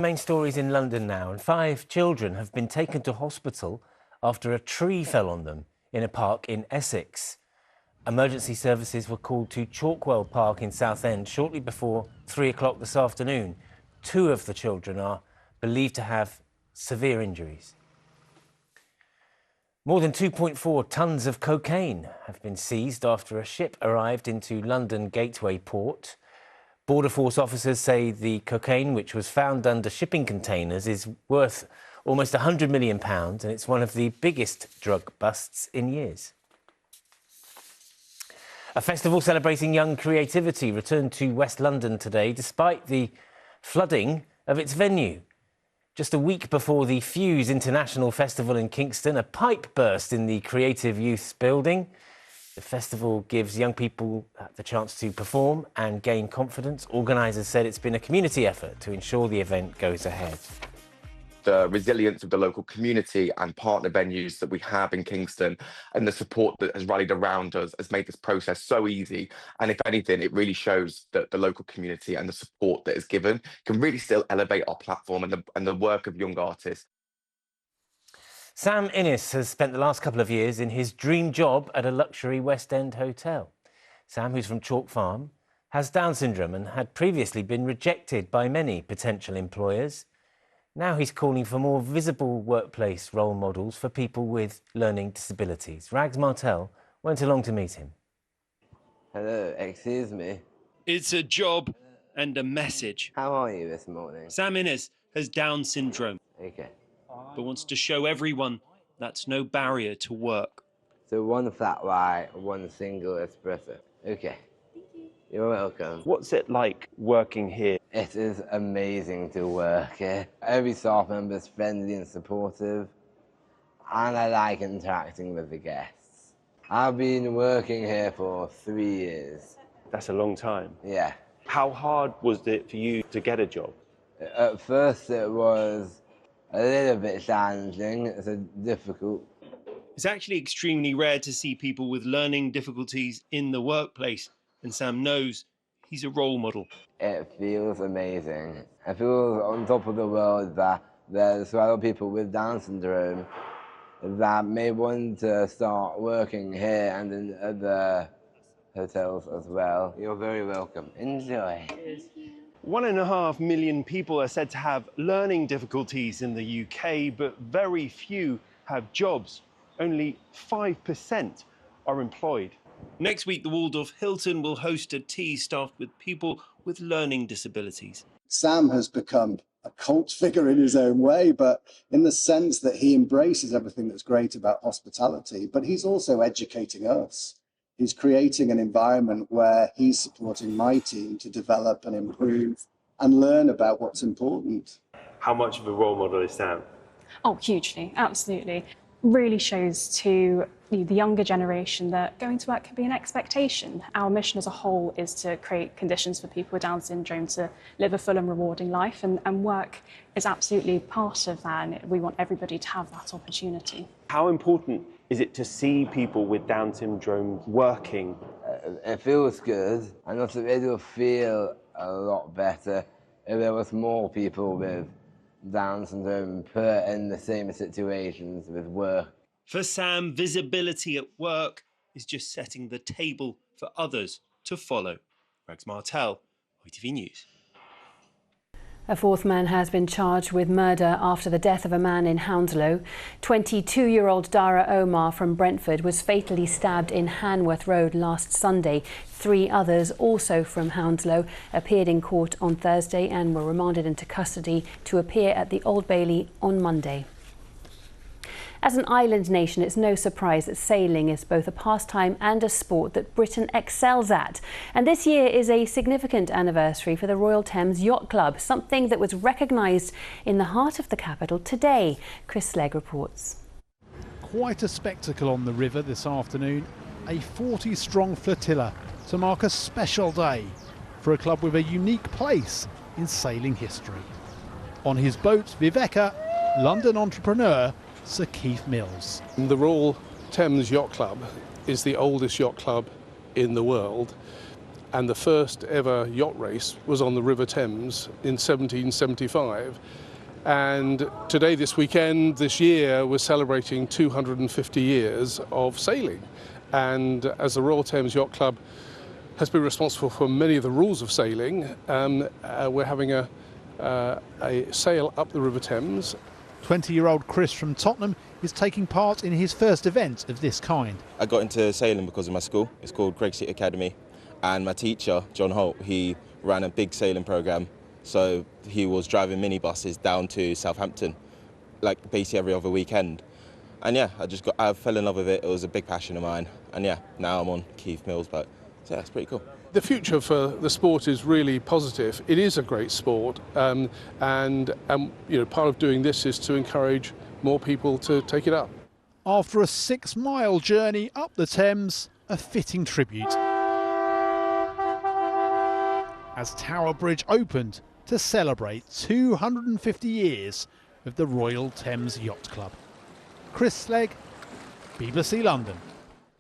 Main stories in London now, and 5 children have been taken to hospital after a tree fell on them in a park in Essex. Emergency services were called to Chalkwell Park in Southend shortly before 3 o'clock this afternoon. 2 of the children are believed to have severe injuries. More than 2.4 tonnes of cocaine have been seized after a ship arrived into London Gateway Port. Border Force officers say the cocaine, which was found under shipping containers, is worth almost £100 million, and it's one of the biggest drug busts in years. A festival celebrating young creativity returned to West London today, despite the flooding of its venue. Just a week before the Fuse International Festival in Kingston, a pipe burst in the Creative Youth's building. The festival gives young people the chance to perform and gain confidence. Organisers said it's been a community effort to ensure the event goes ahead. The resilience of the local community and partner venues that we have in Kingston and the support that has rallied around us has made this process so easy. And if anything, it really shows that the local community and the support that is given can really still elevate our platform and the work of young artists. Sam Innes has spent the last couple of years in his dream job at a luxury West End hotel. Sam, who's from Chalk Farm, has Down syndrome and had previously been rejected by many potential employers. Now he's calling for more visible workplace role models for people with learning disabilities. Rags Martell went along to meet him. Hello, excuse me. It's a job and a message. How are you this morning? Sam Innes has Down syndrome, Okay. but wants to show everyone that's no barrier to work. So 1 flat white, 1 single espresso. Okay. You're welcome. What's it like working here? It is amazing to work here. Every staff member is friendly and supportive, and I like interacting with the guests. I've been working here for 3 years. That's a long time. Yeah. How hard was it for you to get a job? At first it was a little bit challenging, it's difficult. It's actually extremely rare to see people with learning difficulties in the workplace, and Sam knows he's a role model. It feels amazing. I feel on top of the world that there's a lot of people with Down syndrome that may want to start working here and in other hotels as well. You're very welcome. Enjoy. 1.5 million people are said to have learning difficulties in the UK, but very few have jobs. Only 5% are employed. Next week, the Waldorf Hilton will host a tea staffed with people with learning disabilities. Sam has become a cult figure in his own way, but in the sense that he embraces everything that's great about hospitality, but he's also educating us. He's creating an environment where he's supporting my team to develop and improve and learn about what's important. How much of a role model is Sam? Oh, hugely, absolutely. Really shows to the younger generation that going to work can be an expectation. Our mission as a whole is to create conditions for people with Down syndrome to live a full and rewarding life, and work is absolutely part of that, and we want everybody to have that opportunity. How important is it to see people with Down syndrome working? It feels good, and also it will feel a lot better if there was more people with Down syndrome put in the same situations with work. For Sam, visibility at work is just setting the table for others to follow. Rags Martell, ITV News. A 4th man has been charged with murder after the death of a man in Hounslow. 22-year-old Dara Omar from Brentford was fatally stabbed in Hanworth Road last Sunday. 3 others, also from Hounslow, appeared in court on Thursday and were remanded into custody to appear at the Old Bailey on Monday. As an island nation, it's no surprise that sailing is both a pastime and a sport that Britain excels at. And this year is a significant anniversary for the Royal Thames Yacht Club, something that was recognised in the heart of the capital today. Chris Slegg reports. Quite a spectacle on the river this afternoon. A 40-strong flotilla to mark a special day for a club with a unique place in sailing history. On his boat, Viveka, London entrepreneur Sir Keith Mills. The Royal Thames Yacht Club is the oldest yacht club in the world, and the first ever yacht race was on the River Thames in 1775. And today, this weekend, this year, we're celebrating 250 years of sailing. And as the Royal Thames Yacht Club has been responsible for many of the rules of sailing, we're having a sail up the River Thames. 20-year-old Chris from Tottenham is taking part in his first event of this kind. I got into sailing because of my school. It's called Craig Street Academy. And my teacher, John Holt, he ran a big sailing programme. So he was driving minibuses down to Southampton, like basically every other weekend. And yeah, I fell in love with it. It was a big passion of mine. And yeah, now I'm on Keith Mills' boat. So yeah, it's pretty cool. The future for the sport is really positive. It is a great sport, and you know, part of doing this is to encourage more people to take it up. After a 6-mile journey up the Thames, a fitting tribute as Tower Bridge opened to celebrate 250 years of the Royal Thames Yacht Club. Chris Slegg, BBC London.